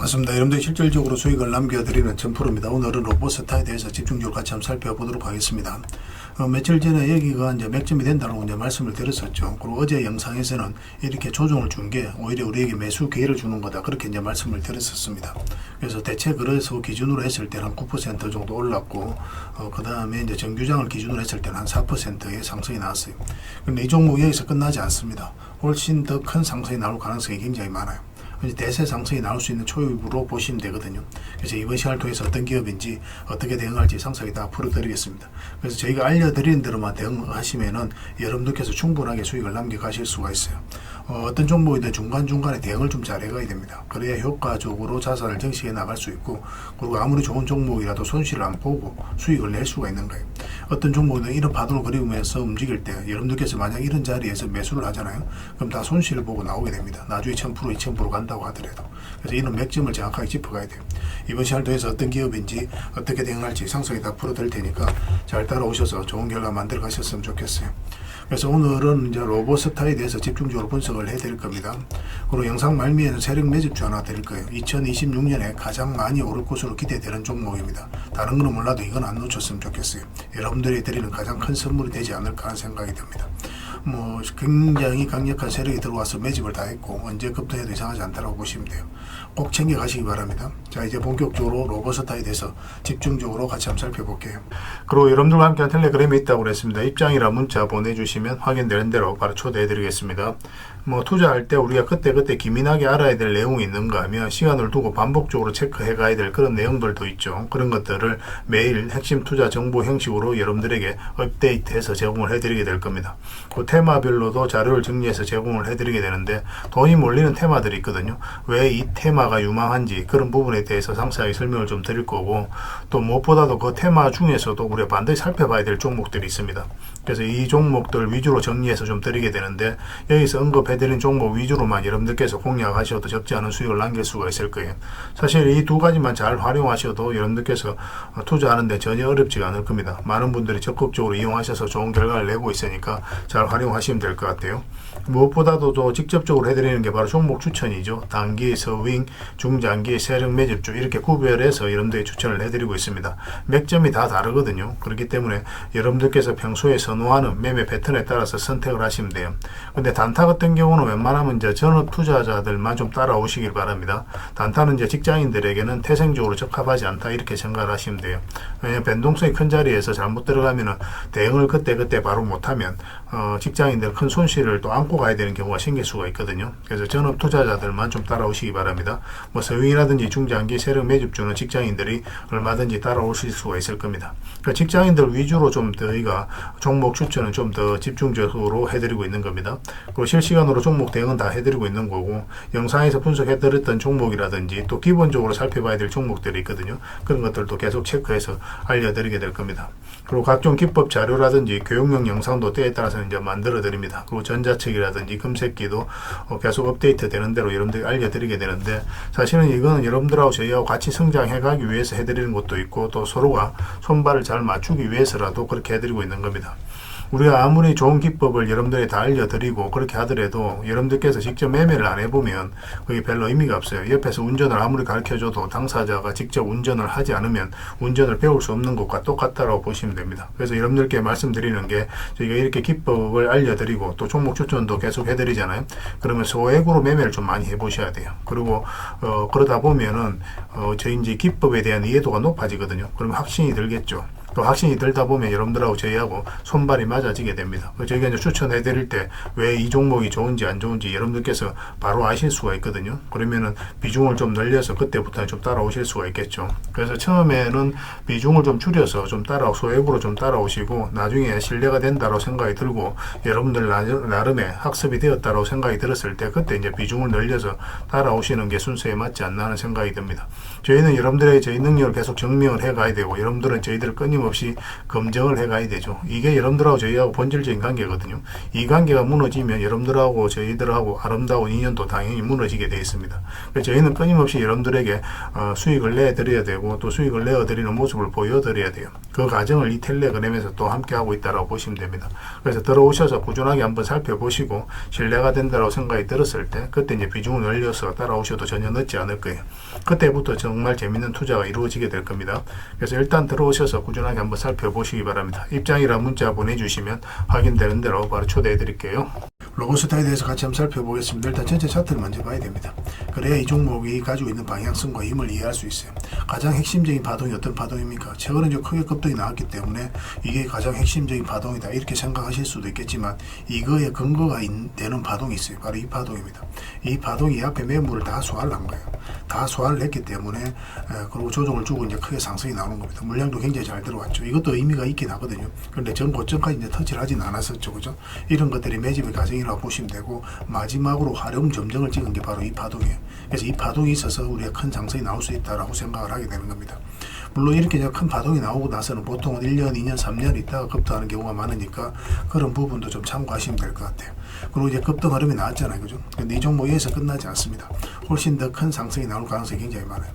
맞습니다. 여러분들 실질적으로 수익을 남겨드리는 점프로입니다. 오늘은 로보스타에 대해서 집중적으로 같이 한번 살펴보도록 하겠습니다. 며칠 전에 여기가 이제 맥점이 된다고 이제 말씀을 드렸었죠. 그리고 어제 영상에서는 이렇게 조정을 준 게 오히려 우리에게 매수 기회를 주는 거다. 그렇게 이제 말씀을 드렸었습니다. 그래서 대체 그래서 기준으로 했을 때는 한 9% 정도 올랐고, 그 다음에 이제 정규장을 기준으로 했을 때는 한 4%의 상승이 나왔어요. 근데 이 종목이 여기서 끝나지 않습니다. 훨씬 더 큰 상승이 나올 가능성이 굉장히 많아요. 대세 상승이 나올 수 있는 초입으로 보시면 되거든요. 그래서 이번 시간을 통해서 어떤 기업인지 어떻게 대응할지 상세히 다 풀어드리겠습니다. 그래서 저희가 알려드리는 대로만 대응하시면은 여러분들께서 충분하게 수익을 남겨가실 수가 있어요. 어떤 종목이든 중간중간에 대응을 좀 잘 해가야 됩니다. 그래야 효과적으로 자산을 정식해 나갈 수 있고, 그리고 아무리 좋은 종목이라도 손실을 안 보고 수익을 낼 수가 있는 거예요. 어떤 종목은 이런 파동을 그리면서 움직일 때 여러분들께서 만약 이런 자리에서 매수를 하잖아요. 그럼 다 손실을 보고 나오게 됩니다. 나중에 1000%, 2000% 간다고 하더라도. 그래서 이런 맥점을 정확하게 짚어가야 돼요. 이번 시간을 통해서 어떤 기업인지 어떻게 대응할지 상세히 다 풀어드릴 테니까 잘 따라오셔서 좋은 결과 만들어 가셨으면 좋겠어요. 그래서 오늘은 이제 로보스타에 대해서 집중적으로 분석을 해드릴 겁니다. 그리고 영상 말미에는 세력 매집주 하나 드릴 거예요. 2026년에 가장 많이 오를 것으로 기대되는 종목입니다. 다른 거는 몰라도 이건 안 놓쳤으면 좋겠어요. 여러분들이 드리는 가장 큰 선물이 되지 않을까 하는 생각이 듭니다. 굉장히 강력한 세력이 들어와서 매집을 다 했고, 언제 급등해도 이상하지 않다고 보시면 돼요. 꼭 챙겨 가시기 바랍니다. 자, 이제 본격적으로 로보스타에 대해서 집중적으로 같이 한번 살펴볼게요. 그리고 여러분들과 함께 한 텔레그램이 있다고 그랬습니다. 입장이라 문자 보내주시면 확인되는 대로 바로 초대해 드리겠습니다. 투자할 때 우리가 그때그때 기민하게 알아야 될 내용이 있는가 하면 시간을 두고 반복적으로 체크해 가야 될 그런 내용들도 있죠. 그런 것들을 매일 핵심 투자 정보 형식으로 여러분들에게 업데이트해서 제공을 해드리게 될 겁니다. 그 테마별로도 자료를 정리해서 제공을 해드리게 되는데, 돈이 몰리는 테마들이 있거든요. 왜 이 테마가 유망한지 그런 부분에 대해서 상세하게 설명을 좀 드릴 거고, 또 무엇보다도 그 테마 중에서도 우리가 반드시 살펴봐야 될 종목들이 있습니다. 그래서 이 종목들 위주로 정리해서 좀 드리게 되는데, 여기서 언급해드린 종목 위주로만 여러분들께서 공략하셔도 적지 않은 수익을 남길 수가 있을 거예요. 사실 이 두 가지만 잘 활용하셔도 여러분들께서 투자하는데 전혀 어렵지가 않을 겁니다. 많은 분들이 적극적으로 이용하셔서 좋은 결과를 내고 있으니까 잘 활용하시면 될 것 같아요. 무엇보다도 또 직접적으로 해드리는 게 바로 종목 추천이죠. 단기, 서윙, 중장기, 세력 매집주 이렇게 구별해서 여러분들이 추천을 해드리고 있습니다. 맥점이 다 다르거든요. 그렇기 때문에 여러분들께서 평소에 선호하는 매매 패턴에 따라서 선택을 하시면 돼요. 근데 단타 같은 경우는 웬만하면 이제 전업 투자자들만 좀 따라오시길 바랍니다. 단타는 이제 직장인들에게는 태생적으로 적합하지 않다 이렇게 생각을 하시면 돼요. 왜냐하면 변동성이 큰 자리에서 잘못 들어가면은 대응을 그때 바로 못하면 직장인들 큰 손실을 또 안고 가야 되는 경우가 생길 수가 있거든요. 그래서 전업 투자자들만 좀 따라오시기 바랍니다. 서윙이라든지 중장기 세력 매집주는 직장인들이 얼마든지 따라오실 수가 있을 겁니다. 그러니까 직장인들 위주로 좀 저희가 종목 추천은 좀 더 집중적으로 해드리고 있는 겁니다. 그리고 실시간으로 종목 대응은 다 해드리고 있는 거고, 영상에서 분석해드렸던 종목이라든지 또 기본적으로 살펴봐야 될 종목들이 있거든요. 그런 것들도 계속 체크해서 알려드리게 될 겁니다. 그리고 각종 기법 자료라든지 교육용 영상도 때에 따라서 이제 만들어 드립니다. 그리고 전자책이라든지 금색기도 계속 업데이트 되는 대로 여러분들이 알려드리게 되는데, 사실은 이거는 여러분들하고 저희하고 같이 성장해 가기 위해서 해드리는 것도 있고, 또 서로가 손발을 잘 맞추기 위해서라도 그렇게 해드리고 있는 겁니다. 우리가 아무리 좋은 기법을 여러분들이 다 알려드리고 그렇게 하더라도 여러분들께서 직접 매매를 안 해보면 그게 별로 의미가 없어요. 옆에서 운전을 아무리 가르쳐줘도 당사자가 직접 운전을 하지 않으면 운전을 배울 수 없는 것과 똑같다고 보시면 됩니다. 그래서 여러분들께 말씀드리는 게, 저희가 이렇게 기법을 알려드리고 또 종목 추천도 계속 해드리잖아요. 그러면 소액으로 매매를 좀 많이 해보셔야 돼요. 그리고 그러다 보면은 저희 이제 기법에 대한 이해도가 높아지거든요. 그러면 확신이 들겠죠. 또 확신이 들다 보면 여러분들하고 저희하고 손발이 맞아지게 됩니다. 저희가 이제 추천해 드릴 때 왜 이 종목이 좋은지 안 좋은지 여러분들께서 바로 아실 수가 있거든요. 그러면은 비중을 좀 늘려서 그때부터 좀 따라오실 수가 있겠죠. 그래서 처음에는 비중을 좀 줄여서 좀 소액으로 좀 따라오시고, 나중에 신뢰가 된다고 생각이 들고 여러분들 나름의 학습이 되었다고 생각이 들었을 때 그때 이제 비중을 늘려서 따라오시는 게 순서에 맞지 않나 하는 생각이 듭니다. 저희는 여러분들의 저희 능력을 계속 증명을 해 가야 되고, 여러분들은 저희들을 끊임없이 끊임없이 검증을 해가야 되죠. 이게 여러분들하고 저희하고 본질적인 관계거든요. 이 관계가 무너지면 여러분들하고 저희들하고 아름다운 인연도 당연히 무너지게 되어 있습니다. 그래서 저희는 끊임없이 여러분들에게 수익을 내드려야 되고 또 수익을 내어드리는 모습을 보여드려야 돼요. 그 과정을 이 텔레그램에서 또 함께하고 있다고 보시면 됩니다. 그래서 들어오셔서 꾸준하게 한번 살펴보시고 신뢰가 된다고 생각이 들었을 때 그때 이제 비중을 늘려서 따라오셔도 전혀 늦지 않을 거예요. 그때부터 정말 재밌는 투자가 이루어지게 될 겁니다. 그래서 일단 들어오셔서 꾸준하게 한번 살펴보시기 바랍니다. 입장이라 문자 보내주시면 확인되는 대로 바로 초대해 드릴게요. 로봇스타에 대해서 같이 한번 살펴보겠습니다. 일단 전체 차트를 먼저 봐야 됩니다. 그래야 이 종목이 가지고 있는 방향성과 힘을 이해할 수 있어요. 가장 핵심적인 파동이 어떤 파동입니까? 최근에 좀 크게 급등이 나왔기 때문에 이게 가장 핵심적인 파동이다 이렇게 생각하실 수도 있겠지만 이거에 근거가 되는 파동이 있어요. 바로 이 파동입니다. 이 파동이 앞에 매물을 다 소화를 한 거예요. 다 소화를 했기 때문에 그리고 조정을 주고 이제 크게 상승이 나오는 겁니다. 물량도 굉장히 잘 들어왔죠. 이것도 의미가 있긴 하거든요. 그런데 전 고점까지 이제 터치를 하진 않았었죠. 그죠? 이런 것들이 매집의 과정이라고 보시면 되고 마지막으로 화려한 점정을 찍은 게 바로 이 파동이에요. 그래서 이 파동이 있어서 우리가 큰 상승이 나올 수 있다라고 생각을 하게 되는 겁니다. 물론 이렇게 큰 파동이 나오고 나서는 보통은 1년, 2년, 3년 있다가 급등하는 경우가 많으니까 그런 부분도 좀 참고하시면 될 것 같아요. 그리고 이제 급등 흐름이 나왔잖아요. 그죠? 근데 이 종목 여기서 끝나지 않습니다. 훨씬 더 큰 상승이 나올 가능성이 굉장히 많아요.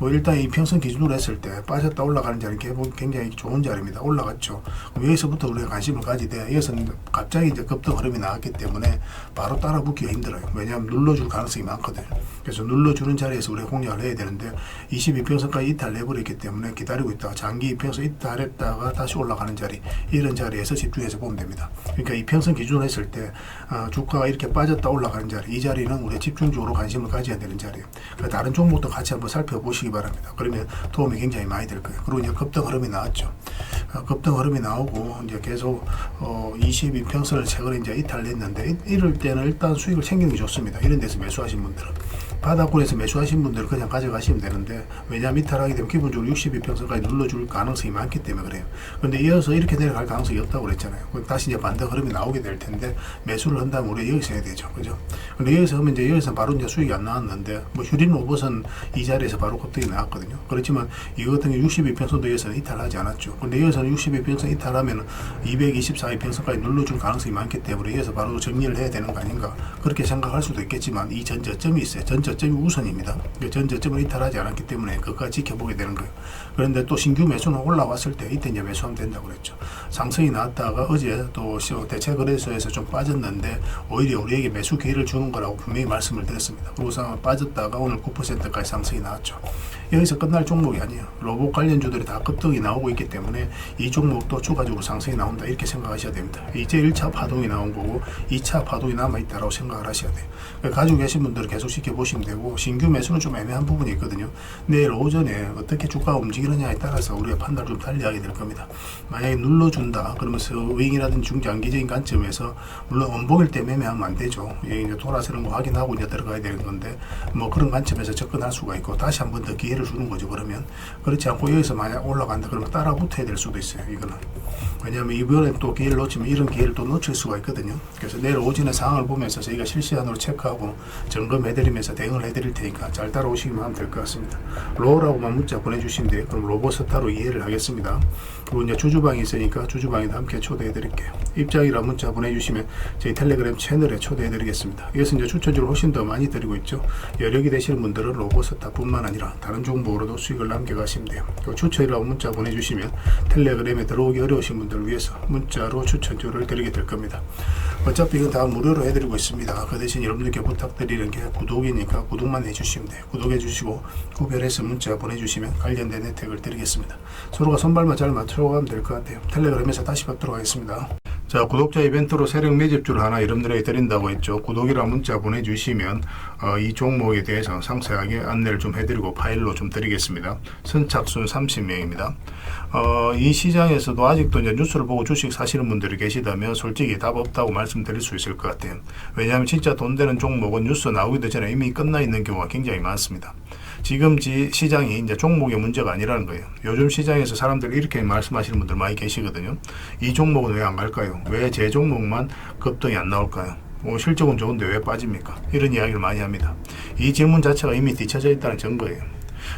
일단 이 평선 기준으로 했을 때 빠졌다 올라가는 자리 굉장히 좋은 자리입니다. 올라갔죠. 그럼 여기서부터 우리가 관심을 가지되 여기서는 갑자기 이제 급등 흐름이 나왔기 때문에 바로 따라 붙기가 힘들어요. 왜냐하면 눌러줄 가능성이 많거든요. 그래서 눌러주는 자리에서 우리가 공략을 해야 되는데 22평선까지 이탈해버렸기 때문에 기다리고 있다가 장기 이평선 이탈했다가 다시 올라가는 자리 이런 자리에서 집중해서 보면 됩니다. 그러니까 이평선 기준으로 했을 때 주가가 이렇게 빠졌다 올라가는 자리 이 자리는 우리가 집중적으로 관심을 가져야 되는 자리예요. 그러니까 다른 종목도 같이 한번 살펴보시기 바랍니다. 그러면 도움이 굉장히 많이 될 거예요. 그리고 이제 급등 흐름이 나왔죠. 급등 흐름이 나오고 이제 계속 22평선을 최근에 이제 이탈했는데 이럴 때는 일단 수익을 챙기는 게 좋습니다. 이런 데서 매수하신 분들은 바닥권에서 매수하신 분들은 그냥 가져가시면 되는데 왜냐하면 이탈하게 되면 기본적으로 62평선까지 눌러줄 가능성이 많기 때문에 그래요. 그런데 이어서 이렇게 내려갈 가능성이 없다고 그랬잖아요. 다시 이제 반대 흐름이 나오게 될 텐데 매수를 한다면 우리가 여기서 해야 되죠. 그죠? 근데 여기서 하면 이제 여기서 바로 이제 수익이 안 나왔는데 뭐 휴린 로봇은 이 자리에서 바로 급등이 나왔거든요. 그렇지만 이거 같은 경우 62평선도 여기서는 이탈하지 않았죠. 근데 여기서는 62평선 이탈하면 224평선까지 눌러줄 가능성이 많기 때문에 여기서 바로 정리를 해야 되는 거 아닌가 그렇게 생각할 수도 있겠지만 이 전저점이 있어요. 전저점이 우선입니다. 전저점을 이탈하지 않았기 때문에 그것까지 지켜보게 되는 거예요. 그런데 또 신규 매수는 올라왔을 때 이때 이제 매수하면 된다고 그랬죠. 상승이 나왔다가 어제 또 대체거래소에서 좀 빠졌는데 오히려 우리에게 매수 기회를 주는 거라고 분명히 말씀을 드렸습니다. 그러고서 빠졌다가 오늘 9%까지 상승이 나왔죠. 여기서 끝날 종목이 아니에요. 로봇 관련주들이 다 급등이 나오고 있기 때문에 이 종목도 추가적으로 상승이 나온다 이렇게 생각하셔야 됩니다. 이제 1차 파동이 나온 거고 2차 파동이 남아있다고 생각을 하셔야 돼요. 가지고 계신 분들은 계속 지켜보시면 되고 신규 매수는 좀 애매한 부분이 있거든요. 내일 오전에 어떻게 주가가 움직이느냐에 따라서 우리가 판단을 좀 달리하게 될 겁니다. 만약에 눌러준다 그러면서 윙이라든지 중장기적인 관점에서 물론 원봉일 때 매매하면 안 되죠. 이제 돌아서는 거 확인하고 이제 들어가야 되는 건데 뭐 그런 관점에서 접근할 수가 있고 다시 한 번 더 기회를 주는 거죠. 그러면 그렇지 않고 여기서 만약 올라간다 그러면 따라 붙어야 될 수도 있어요. 이거는 왜냐하면 이번에 또 기회를 놓치면 이런 기회를 또 놓칠 수가 있거든요. 그래서 내일 오전에 상황을 보면서 저희가 실시간으로 체크하고 점검해드리면서 대응을 해드릴 테니까 잘 따라오시기만 하면 될 것 같습니다. 로우라고만 문자 보내주시면 돼요. 그럼 로봇스타로 이해를 하겠습니다. 그리고 이제 주주방이 있으니까 주주방에도 함께 초대해드릴게요. 입장이라 문자 보내주시면 저희 텔레그램 채널에 초대해드리겠습니다. 이것은 이제 추천주를 훨씬 더 많이 드리고 있죠. 여력이 되시는 분들은 로봇스타뿐만 아니라 다른 종목으로도 수익을 남겨가시면 돼요. 추천이라고 문자 보내주시면 텔레그램에 들어오기 어려우신 분들을 위해서 문자로 추천주를 드리게 될 겁니다. 어차피 이건 다 무료로 해드리고 있습니다. 그 대신 여러분들께 부탁드리는 게 구독이니까 구독만 해주시면 돼요. 구독해주시고 구별해서 문자 보내주시면 관련된 혜택을 드리겠습니다. 서로가 손발만 잘 맞춰가면 될 것 같아요. 텔레그램에서 다시 뵙도록 하겠습니다. 자, 구독자 이벤트로 세력 매집주를 하나 여러분들에게 드린다고 했죠. 구독이랑 문자 보내주시면 이 종목에 대해서 상세하게 안내를 좀 해드리고 파일로 좀 드리겠습니다. 선착순 30명입니다. 이 시장에서도 아직도 이제 뉴스를 보고 주식 사시는 분들이 계시다면 솔직히 답 없다고 말씀드릴 수 있을 것 같아요. 왜냐하면 진짜 돈 되는 종목은 뉴스 나오기도 전에 이미 끝나 있는 경우가 굉장히 많습니다. 지금 시장이 이제 종목의 문제가 아니라는 거예요. 요즘 시장에서 사람들이 이렇게 말씀하시는 분들 많이 계시거든요. 이 종목은 왜 안 갈까요? 왜 제 종목만 급등이 안 나올까요? 실적은 좋은데 왜 빠집니까? 이런 이야기를 많이 합니다. 이 질문 자체가 이미 뒤쳐져 있다는 증거예요.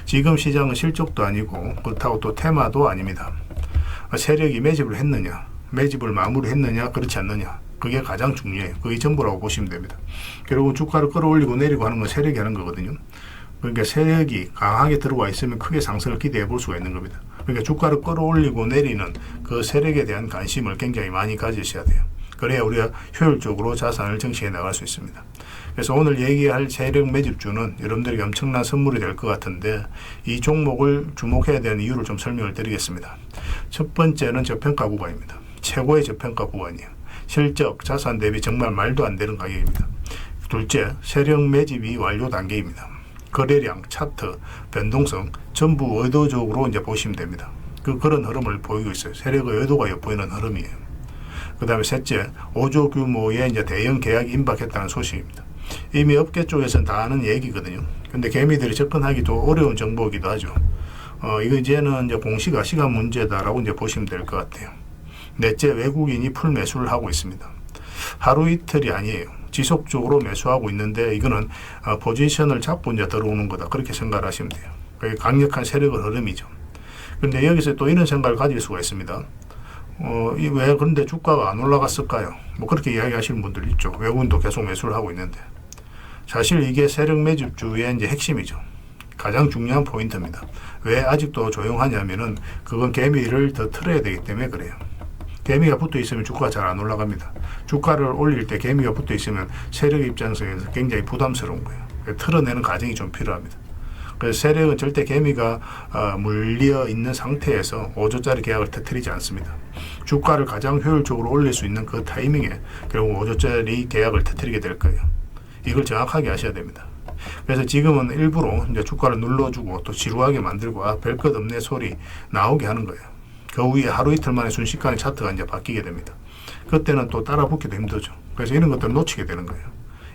지금 시장은 실적도 아니고 그렇다고 또 테마도 아닙니다. 세력이 매집을 했느냐, 매집을 마무리했느냐, 그렇지 않느냐, 그게 가장 중요해요. 그게 전부라고 보시면 됩니다. 결국 주가를 끌어올리고 내리고 하는 건 세력이 하는 거거든요. 그러니까 세력이 강하게 들어와 있으면 크게 상승을 기대해 볼 수가 있는 겁니다. 그러니까 주가를 끌어올리고 내리는 그 세력에 대한 관심을 굉장히 많이 가지셔야 돼요. 그래야 우리가 효율적으로 자산을 정치해 나갈 수 있습니다. 그래서 오늘 얘기할 세력 매집주는 여러분들에게 엄청난 선물이 될 것 같은데, 이 종목을 주목해야 되는 이유를 좀 설명을 드리겠습니다. 첫 번째는 저평가 구간입니다. 최고의 저평가 구간이에요. 실적, 자산 대비 정말 말도 안 되는 가격입니다. 둘째, 세력 매집이 완료 단계입니다. 거래량, 차트, 변동성 전부 의도적으로 이제 보시면 됩니다. 그런 흐름을 보이고 있어요. 세력의 의도가 엿보이는 흐름이에요. 그 다음에 셋째, 5조 규모의 이제 대형 계약이 임박했다는 소식입니다. 이미 업계 쪽에서는 다 아는 얘기거든요. 근데 개미들이 접근하기도 어려운 정보이기도 하죠. 이거 이제는 이제 공시가 시간 문제다라고 이제 보시면 될 것 같아요. 넷째, 외국인이 풀 매수를 하고 있습니다. 하루 이틀이 아니에요. 지속적으로 매수하고 있는데, 이거는 포지션을 잡고 이제 들어오는 거다, 그렇게 생각을 하시면 돼요. 그게 강력한 세력의 흐름이죠. 그런데 여기서 또 이런 생각을 가질 수가 있습니다. 왜 그런데 주가가 안 올라갔을까요? 뭐 그렇게 이야기하시는 분들 있죠. 외국인도 계속 매수를 하고 있는데. 사실 이게 세력 매집주의 이제 핵심이죠. 가장 중요한 포인트입니다. 왜 아직도 조용하냐면은, 그건 개미를 더 틀어야 되기 때문에 그래요. 개미가 붙어 있으면 주가가 잘 안 올라갑니다. 주가를 올릴 때 개미가 붙어 있으면 세력 입장에서 굉장히 부담스러운 거예요. 틀어내는 과정이 좀 필요합니다. 그래서 세력은 절대 개미가 물려 있는 상태에서 5조짜리 계약을 터뜨리지 않습니다. 주가를 가장 효율적으로 올릴 수 있는 그 타이밍에 결국 5조짜리 계약을 터뜨리게 될 거예요. 이걸 정확하게 아셔야 됩니다. 그래서 지금은 일부러 이제 주가를 눌러주고 또 지루하게 만들고 별 것 없네 소리 나오게 하는 거예요. 그 후에 하루 이틀 만에 순식간에 차트가 이제 바뀌게 됩니다. 그때는 또 따라 붙기도 힘들죠. 그래서 이런 것들을 놓치게 되는 거예요.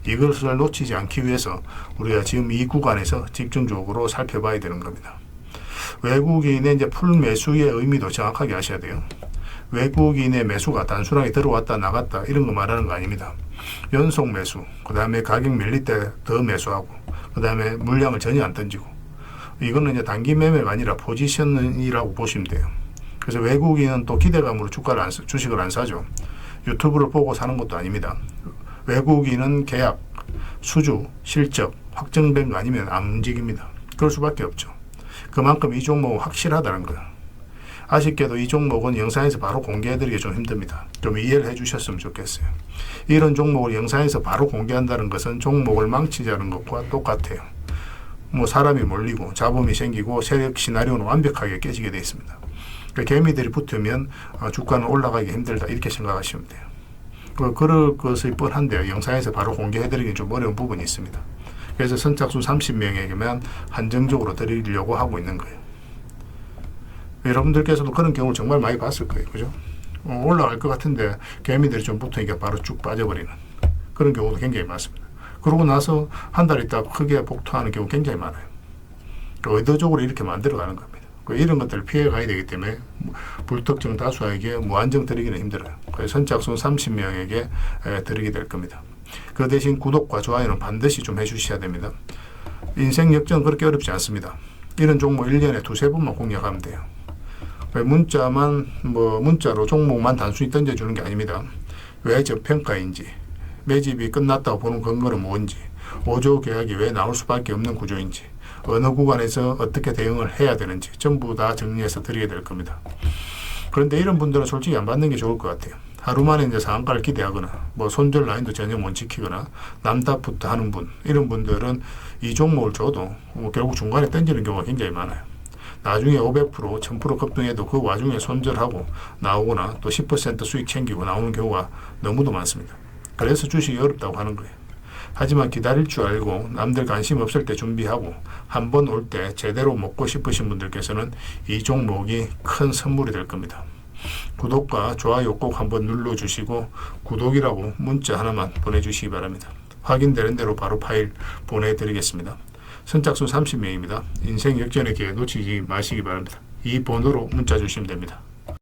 이것을 놓치지 않기 위해서 우리가 지금 이 구간에서 집중적으로 살펴봐야 되는 겁니다. 외국인의 이제 풀 매수의 의미도 정확하게 아셔야 돼요. 외국인의 매수가 단순하게 들어왔다 나갔다 이런 거 말하는 거 아닙니다. 연속 매수, 그 다음에 가격 밀릴 때 더 매수하고, 그 다음에 물량을 전혀 안 던지고, 이거는 이제 단기 매매가 아니라 포지션이라고 보시면 돼요. 그래서 외국인은 또 기대감으로 주식을 안 사죠. 유튜브를 보고 사는 것도 아닙니다. 외국인은 계약, 수주, 실적 확정된 거 아니면 안 움직입니다. 그럴 수밖에 없죠. 그만큼 이 종목은 확실하다는 거예요. 아쉽게도 이 종목은 영상에서 바로 공개해드리기 좀 힘듭니다. 좀 이해를 해주셨으면 좋겠어요. 이런 종목을 영상에서 바로 공개한다는 것은 종목을 망치자는 것과 똑같아요. 뭐 사람이 몰리고 잡음이 생기고 세력 시나리오는 완벽하게 깨지게 되어 있습니다. 그러니까 개미들이 붙으면 주가는 올라가기 힘들다, 이렇게 생각하시면 돼요. 그럴 것이 뻔한데요. 영상에서 바로 공개해드리기 좀 어려운 부분이 있습니다. 그래서 선착순 30명에게만 한정적으로 드리려고 하고 있는 거예요. 여러분들께서도 그런 경우를 정말 많이 봤을 거예요. 그죠? 올라갈 것 같은데 개미들이 좀 붙으니까 바로 쭉 빠져버리는 그런 경우도 굉장히 많습니다. 그러고 나서 한 달 있다가 크게 복토하는 경우 굉장히 많아요. 의도적으로 이렇게 만들어가는 겁니다. 이런 것들을 피해 가야 되기 때문에 불특정 다수에게 무한정 드리기는 힘들어요. 그래서 선착순 30명에게 드리게 될 겁니다. 그 대신 구독과 좋아요는 반드시 좀 해주셔야 됩니다. 인생 역전은 그렇게 어렵지 않습니다. 이런 종목 1년에 두세 번만 공략하면 돼요. 문자로 종목만 단순히 던져주는 게 아닙니다. 왜 저평가인지, 매집이 끝났다고 보는 근거는 뭔지, 5조 계약이 왜 나올 수밖에 없는 구조인지, 어느 구간에서 어떻게 대응을 해야 되는지 전부 다 정리해서 드리게 될 겁니다. 그런데 이런 분들은 솔직히 안 받는 게 좋을 것 같아요. 하루 만에 이제 상한가를 기대하거나 손절 라인도 전혀 못 지키거나 남탓부터 하는 분, 이런 분들은 이 종목을 줘도 결국 중간에 던지는 경우가 굉장히 많아요. 나중에 500%, 1000% 급등해도 그 와중에 손절하고 나오거나 또 10% 수익 챙기고 나오는 경우가 너무도 많습니다. 그래서 주식이 어렵다고 하는 거예요. 하지만 기다릴 줄 알고 남들 관심 없을 때 준비하고 한 번 올 때 제대로 먹고 싶으신 분들께서는 이 종목이 큰 선물이 될 겁니다. 구독과 좋아요 꼭 한번 눌러주시고 구독이라고 문자 하나만 보내주시기 바랍니다. 확인되는 대로 바로 파일 보내드리겠습니다. 선착순 30명입니다. 인생 역전의 기회 놓치지 마시기 바랍니다. 이 번호로 문자 주시면 됩니다.